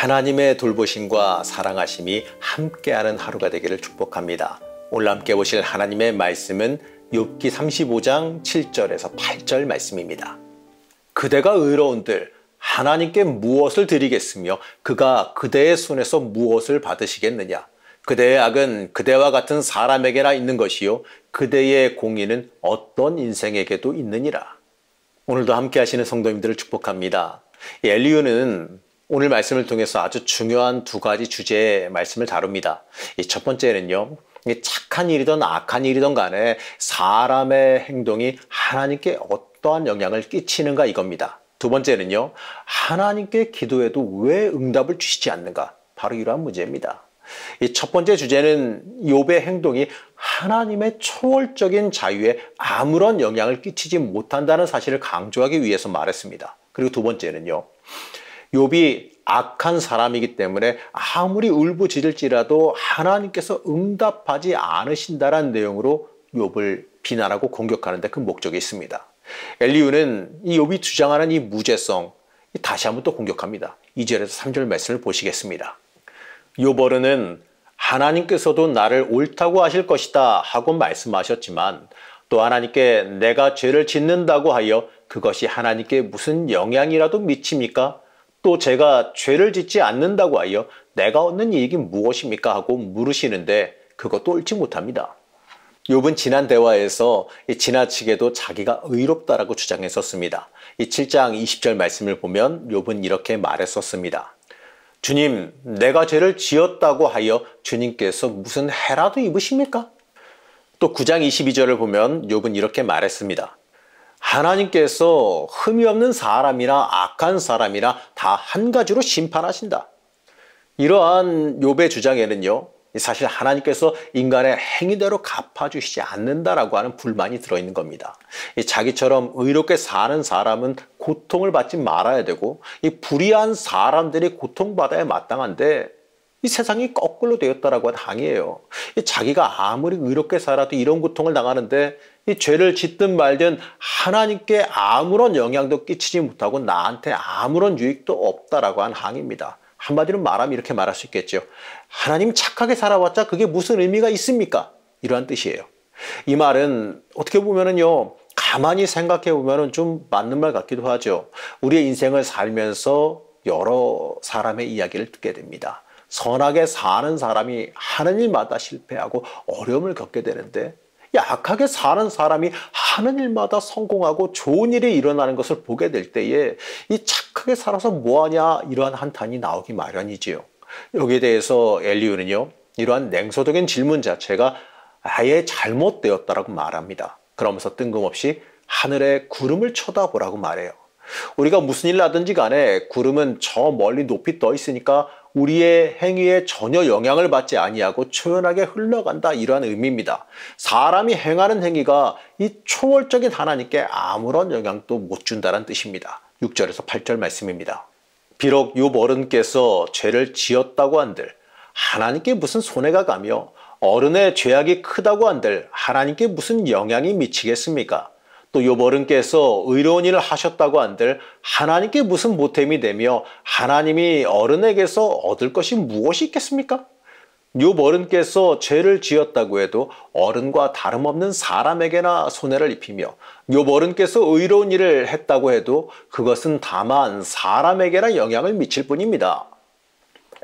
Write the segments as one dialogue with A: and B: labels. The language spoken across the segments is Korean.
A: 하나님의 돌보심과 사랑하심이 함께하는 하루가 되기를 축복합니다. 오늘 함께 보실 하나님의 말씀은 욥기 35장 7절에서 8절 말씀입니다. 그대가 의로운들 하나님께 무엇을 드리겠으며 그가 그대의 손에서 무엇을 받으시겠느냐. 그대의 악은 그대와 같은 사람에게나 있는 것이요 그대의 공의는 어떤 인생에게도 있느니라. 오늘도 함께 하시는 성도님들을 축복합니다. 엘리후는 오늘 말씀을 통해서 아주 중요한 두 가지 주제의 말씀을 다룹니다. 첫 번째는요, 착한 일이든 악한 일이든 간에 사람의 행동이 하나님께 어떠한 영향을 끼치는가 이겁니다. 두 번째는요, 하나님께 기도해도 왜 응답을 주시지 않는가? 바로 이러한 문제입니다. 이 첫 번째 주제는 욥의 행동이 하나님의 초월적인 자유에 아무런 영향을 끼치지 못한다는 사실을 강조하기 위해서 말했습니다. 그리고 두 번째는요, 욥이 악한 사람이기 때문에 아무리 울부짖을지라도 하나님께서 응답하지 않으신다는 내용으로 욥을 비난하고 공격하는 데 그 목적이 있습니다. 엘리후는 이 욥이 주장하는 이 무죄성 다시 한번 또 공격합니다. 2절에서 3절 말씀을 보시겠습니다. 욥어른은 하나님께서도 나를 옳다고 하실 것이다 하고 말씀하셨지만 또 하나님께 내가 죄를 짓는다고 하여 그것이 하나님께 무슨 영향이라도 미칩니까? 또 제가 죄를 짓지 않는다고 하여 내가 얻는 이익이 무엇입니까? 하고 물으시는데 그것도 옳지 못합니다. 욥은 지난 대화에서 지나치게도 자기가 의롭다라고 주장했었습니다. 이 7장 20절 말씀을 보면 욥은 이렇게 말했었습니다. 주님, 내가 죄를 지었다고 하여 주님께서 무슨 해라도 입으십니까? 또 9장 22절을 보면 욥은 이렇게 말했습니다. 하나님께서 흠이 없는 사람이나 악한 사람이나 다 한 가지로 심판하신다. 이러한 욥의 주장에는요, 사실 하나님께서 인간의 행위대로 갚아주시지 않는다라고 하는 불만이 들어있는 겁니다. 자기처럼 의롭게 사는 사람은 고통을 받지 말아야 되고 이 불의한 사람들이 고통받아야 마땅한데 이 세상이 거꾸로 되었다라고 하는 항의예요. 자기가 아무리 의롭게 살아도 이런 고통을 당하는데 이 죄를 짓든 말든 하나님께 아무런 영향도 끼치지 못하고 나한테 아무런 유익도 없다라고 하는 항의입니다. 한마디로 말하면 이렇게 말할 수 있겠죠. 하나님 착하게 살아봤자 그게 무슨 의미가 있습니까? 이러한 뜻이에요. 이 말은 어떻게 보면은요, 가만히 생각해 보면은 좀 맞는 말 같기도 하죠. 우리의 인생을 살면서 여러 사람의 이야기를 듣게 됩니다. 선하게 사는 사람이 하는 일마다 실패하고 어려움을 겪게 되는데 약하게 사는 사람이 하는 일마다 성공하고 좋은 일이 일어나는 것을 보게 될 때에 이 착하게 살아서 뭐하냐 이러한 한탄이 나오기 마련이지요. 여기에 대해서 엘리후는요, 이러한 냉소적인 질문 자체가 아예 잘못되었다라고 말합니다. 그러면서 뜬금없이 하늘의 구름을 쳐다보라고 말해요. 우리가 무슨 일 하든지 간에 구름은 저 멀리 높이 떠 있으니까 우리의 행위에 전혀 영향을 받지 아니하고 초연하게 흘러간다, 이러한 의미입니다. 사람이 행하는 행위가 이 초월적인 하나님께 아무런 영향도 못 준다는 뜻입니다. 6절에서 8절 말씀입니다. 비록 욥 어른께서 죄를 지었다고 한들 하나님께 무슨 손해가 가며 어른의 죄악이 크다고 한들 하나님께 무슨 영향이 미치겠습니까? 또 욥 어른께서 의로운 일을 하셨다고 한들 하나님께 무슨 보탬이 되며 하나님이 어른에게서 얻을 것이 무엇이 있겠습니까? 욥 어른께서 죄를 지었다고 해도 어른과 다름없는 사람에게나 손해를 입히며 욥 어른께서 의로운 일을 했다고 해도 그것은 다만 사람에게나 영향을 미칠 뿐입니다.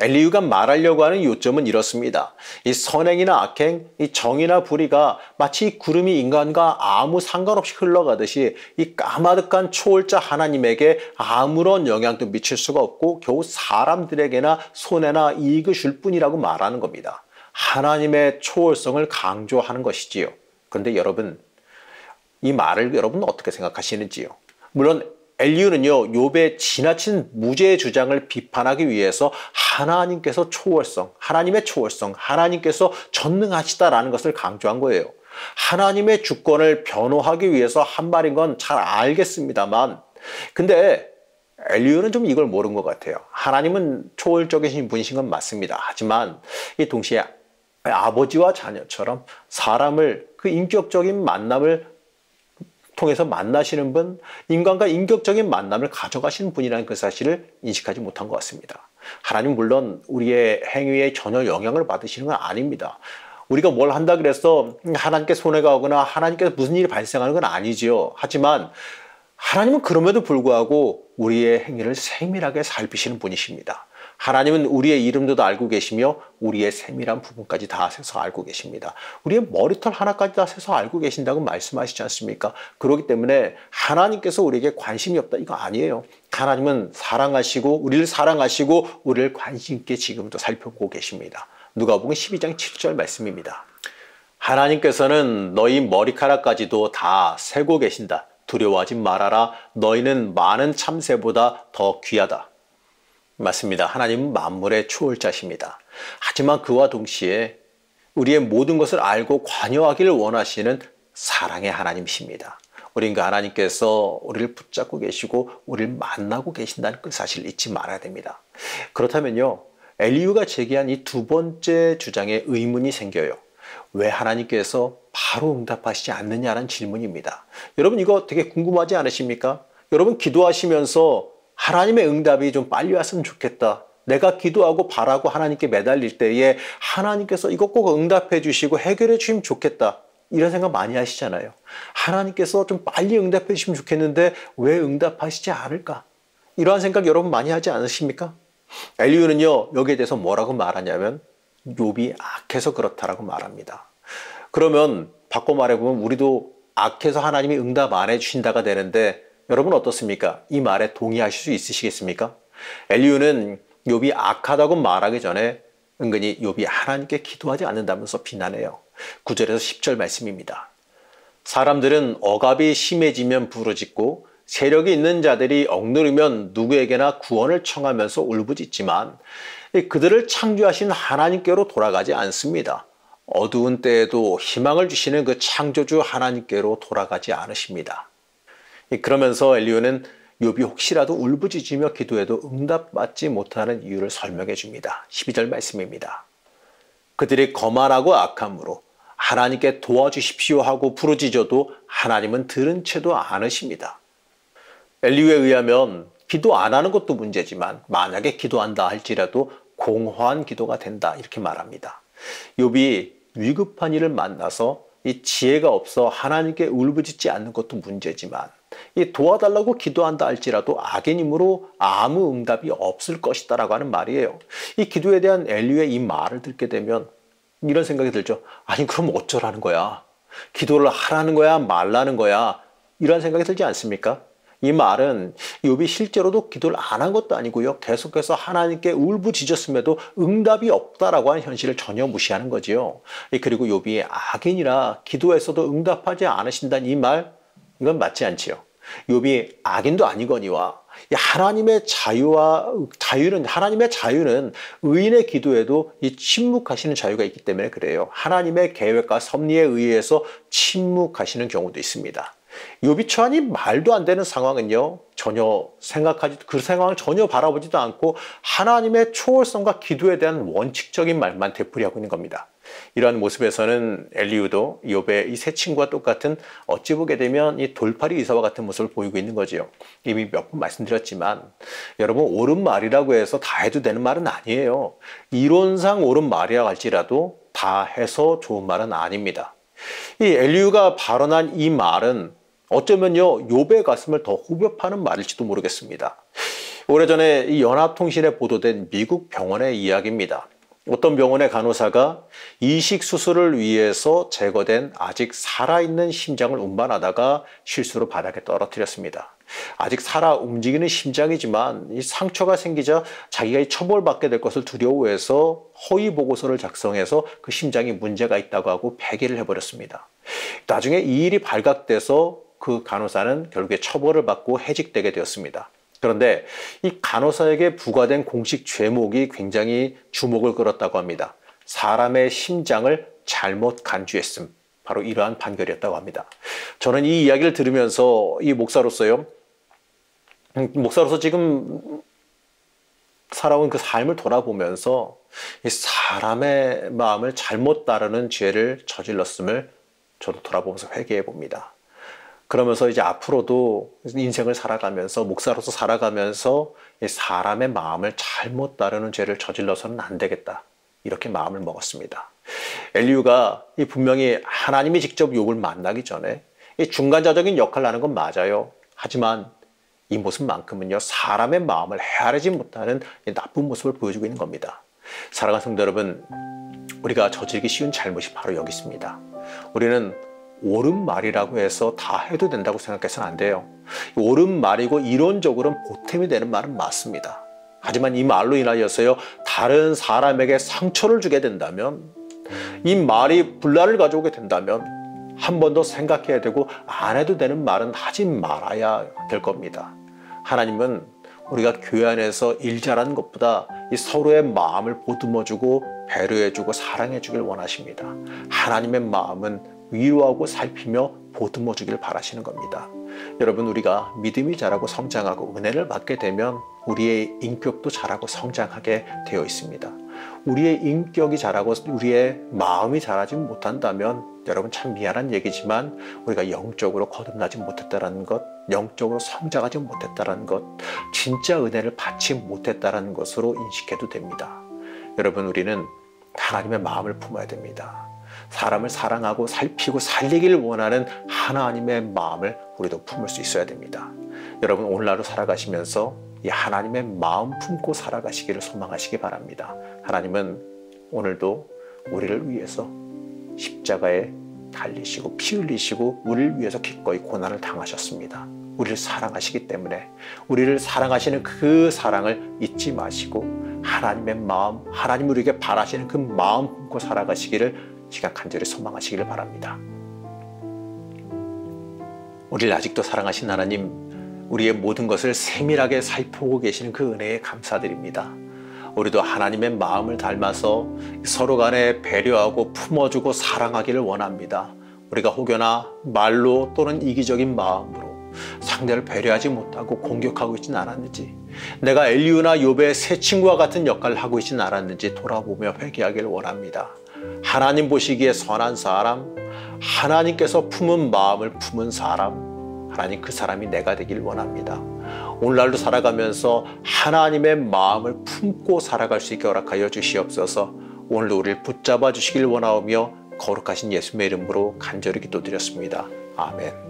A: 엘리후가 말하려고 하는 요점은 이렇습니다. 이 선행이나 악행, 이 정의나 불의가 마치 구름이 인간과 아무 상관없이 흘러가듯이 이 까마득한 초월자 하나님에게 아무런 영향도 미칠 수가 없고 겨우 사람들에게나 손해나 이익을 줄 뿐이라고 말하는 겁니다. 하나님의 초월성을 강조하는 것이지요. 그런데 여러분, 이 말을 여러분 어떻게 생각하시는지요? 물론 엘리후는요, 욥의 지나친 무죄의 주장을 비판하기 위해서 하나님께서 초월성, 하나님의 초월성, 하나님께서 전능하시다라는 것을 강조한 거예요. 하나님의 주권을 변호하기 위해서 한 말인 건 잘 알겠습니다만, 근데 엘리후는 좀 이걸 모르는 것 같아요. 하나님은 초월적이신 분이신 건 맞습니다. 하지만 이 동시에 아버지와 자녀처럼 사람을 그 인격적인 만남을 통해서 만나시는 분, 인간과 인격적인 만남을 가져가시는 분이라는 그 사실을 인식하지 못한 것 같습니다. 하나님 물론 우리의 행위에 전혀 영향을 받으시는 건 아닙니다. 우리가 뭘 한다 그래서 하나님께 손해가 오거나 하나님께서 무슨 일이 발생하는 건 아니지요. 하지만 하나님은 그럼에도 불구하고 우리의 행위를 세밀하게 살피시는 분이십니다. 하나님은 우리의 이름도 알고 계시며 우리의 세밀한 부분까지 다 세서 알고 계십니다. 우리의 머리털 하나까지 다 세서 알고 계신다고 말씀하시지 않습니까? 그렇기 때문에 하나님께서 우리에게 관심이 없다 이거 아니에요. 하나님은 사랑하시고 우리를 관심 있게 지금도 살펴보고 계십니다. 누가복음 12장 7절 말씀입니다. 하나님께서는 너희 머리카락까지도 다 세고 계신다. 두려워하지 말아라. 너희는 많은 참새보다 더 귀하다. 맞습니다. 하나님은 만물의 초월자십니다. 하지만 그와 동시에 우리의 모든 것을 알고 관여하기를 원하시는 사랑의 하나님이십니다. 우린 그 하나님께서 우리를 붙잡고 계시고 우리를 만나고 계신다는 그 사실을 잊지 말아야 됩니다. 그렇다면요, 엘리후가 제기한 이 두 번째 주장에 의문이 생겨요. 왜 하나님께서 바로 응답하시지 않느냐는 질문입니다. 여러분 이거 되게 궁금하지 않으십니까? 여러분 기도하시면서 하나님의 응답이 좀 빨리 왔으면 좋겠다. 내가 기도하고 바라고 하나님께 매달릴 때에 하나님께서 이거 꼭 응답해 주시고 해결해 주시면 좋겠다. 이런 생각 많이 하시잖아요. 하나님께서 좀 빨리 응답해 주시면 좋겠는데 왜 응답하시지 않을까? 이러한 생각 여러분 많이 하지 않으십니까? 엘리후는요, 여기에 대해서 뭐라고 말하냐면 욥이 악해서 그렇다라고 말합니다. 그러면 바꿔 말해보면 우리도 악해서 하나님이 응답 안 해주신다가 되는데 여러분 어떻습니까? 이 말에 동의하실 수 있으시겠습니까? 엘리후는 욥이 악하다고 말하기 전에 은근히 욥이 하나님께 기도하지 않는다면서 비난해요. 9절에서 10절 말씀입니다. 사람들은 억압이 심해지면 부르짖고 세력이 있는 자들이 억누르면 누구에게나 구원을 청하면서 울부짖지만 그들을 창조하신 하나님께로 돌아가지 않습니다. 어두운 때에도 희망을 주시는 그 창조주 하나님께로 돌아가지 않으십니다. 그러면서 엘리후는 욥이 혹시라도 울부짖으며 기도해도 응답받지 못하는 이유를 설명해 줍니다. 12절 말씀입니다. 그들이 거만하고 악함으로 하나님께 도와주십시오 하고 부르짖어도 하나님은 들은 채도 않으십니다. 엘리후에 의하면 기도 안 하는 것도 문제지만 만약에 기도한다 할지라도 공허한 기도가 된다 이렇게 말합니다. 욥이 위급한 일을 만나서 이 지혜가 없어 하나님께 울부짖지 않는 것도 문제지만 이 도와달라고 기도한다 할지라도 악인이므로 아무 응답이 없을 것이다 라고 하는 말이에요. 이 기도에 대한 엘리후의 이 말을 듣게 되면 이런 생각이 들죠. 아니 그럼 어쩌라는 거야? 기도를 하라는 거야? 말라는 거야? 이런 생각이 들지 않습니까? 이 말은 욥이 실제로도 기도를 안 한 것도 아니고요. 계속해서 하나님께 울부짖었음에도 응답이 없다라고 하는 현실을 전혀 무시하는 거지요. 그리고 욥이 악인이라 기도에서도 응답하지 않으신다는 이 말, 이건 맞지 않지요. 욥이 악인도 아니거니와 하나님의 자유는 의인의 기도에도 이 침묵하시는 자유가 있기 때문에 그래요. 하나님의 계획과 섭리에 의해서 침묵하시는 경우도 있습니다. 욥이 처한 이 말도 안 되는 상황은요, 그 상황을 전혀 바라보지도 않고 하나님의 초월성과 기도에 대한 원칙적인 말만 되풀이하고 있는 겁니다. 이러한 모습에서는 엘리후도 욥의 이 세 친구와 똑같은 어찌 보게 되면 이 돌팔이 의사와 같은 모습을 보이고 있는 거지요. 이미 몇 번 말씀드렸지만 여러분 옳은 말이라고 해서 다 해도 되는 말은 아니에요. 이론상 옳은 말이라 할지라도 다 해서 좋은 말은 아닙니다. 이 엘리후가 발언한 이 말은 어쩌면요 욥의 가슴을 더 후벼 파는 말일지도 모르겠습니다. 오래전에 이 연합통신에 보도된 미국 병원의 이야기입니다. 어떤 병원의 간호사가 이식 수술을 위해서 제거된 아직 살아있는 심장을 운반하다가 실수로 바닥에 떨어뜨렸습니다. 아직 살아 움직이는 심장이지만 이 상처가 생기자 자기가 이 처벌받게 될 것을 두려워해서 허위 보고서를 작성해서 그 심장이 문제가 있다고 하고 폐기를 해버렸습니다. 나중에 이 일이 발각돼서 그 간호사는 결국에 처벌을 받고 해직되게 되었습니다. 그런데 이 간호사에게 부과된 공식 죄목이 굉장히 주목을 끌었다고 합니다. 사람의 심장을 잘못 간주했음. 바로 이러한 판결이었다고 합니다. 저는 이 이야기를 들으면서 이 목사로서 지금 살아온 그 삶을 돌아보면서 이 사람의 마음을 잘못 따르는 죄를 저질렀음을 저도 돌아보면서 회개해 봅니다. 그러면서 이제 앞으로도 인생을 살아가면서 목사로서 살아가면서 사람의 마음을 잘못 따르는 죄를 저질러서는 안 되겠다. 이렇게 마음을 먹었습니다. 엘리후가 분명히 하나님이 직접 욥을 만나기 전에 중간자적인 역할을 하는 건 맞아요. 하지만 이 모습만큼은요, 사람의 마음을 헤아리지 못하는 나쁜 모습을 보여주고 있는 겁니다. 사랑하는 성도 여러분, 우리가 저지르기 쉬운 잘못이 바로 여기 있습니다. 우리는 옳은 말이라고 해서 다 해도 된다고 생각해서는 안 돼요. 옳은 말이고 이론적으로는 보탬이 되는 말은 맞습니다. 하지만 이 말로 인하여서요, 다른 사람에게 상처를 주게 된다면, 이 말이 분란을 가져오게 된다면 한 번 더 생각해야 되고 안 해도 되는 말은 하지 말아야 될 겁니다. 하나님은 우리가 교회 안에서 일 잘하는 것보다 이 서로의 마음을 보듬어주고 배려해주고 사랑해주길 원하십니다. 하나님의 마음은 위로하고 살피며 보듬어주길 바라시는 겁니다. 여러분, 우리가 믿음이 자라고 성장하고 은혜를 받게 되면 우리의 인격도 자라고 성장하게 되어 있습니다. 우리의 인격이 자라고 우리의 마음이 자라지 못한다면 여러분 참 미안한 얘기지만 우리가 영적으로 거듭나지 못했다는 것, 영적으로 성장하지 못했다는 것, 진짜 은혜를 받지 못했다는 것으로 인식해도 됩니다. 여러분, 우리는 하나님의 마음을 품어야 됩니다. 사람을 사랑하고 살피고 살리기를 원하는 하나님의 마음을 우리도 품을 수 있어야 됩니다. 여러분, 오늘날로 살아가시면서 이 하나님의 마음 품고 살아가시기를 소망하시기 바랍니다. 하나님은 오늘도 우리를 위해서 십자가에 달리시고 피 흘리시고 우리를 위해서 기꺼이 고난을 당하셨습니다. 우리를 사랑하시기 때문에 우리를 사랑하시는 그 사랑을 잊지 마시고 하나님의 마음, 하나님 우리에게 바라시는 그 마음 품고 살아가시기를 시간 간절히 소망하시기를 바랍니다. 우리를 아직도 사랑하신 하나님, 우리의 모든 것을 세밀하게 살펴보고 계시는 그 은혜에 감사드립니다. 우리도 하나님의 마음을 닮아서 서로 간에 배려하고 품어주고 사랑하기를 원합니다. 우리가 혹여나 말로 또는 이기적인 마음으로 상대를 배려하지 못하고 공격하고 있지는 않았는지, 내가 엘리후나 욥의 새 친구와 같은 역할을 하고 있지는 않았는지 돌아보며 회개하기를 원합니다. 하나님 보시기에 선한 사람, 하나님께서 품은 마음을 품은 사람, 하나님 그 사람이 내가 되길 원합니다. 오늘날도 살아가면서 하나님의 마음을 품고 살아갈 수 있게 허락하여 주시옵소서. 오늘도 우리를 붙잡아 주시길 원하오며 거룩하신 예수님의 이름으로 간절히 기도드렸습니다. 아멘.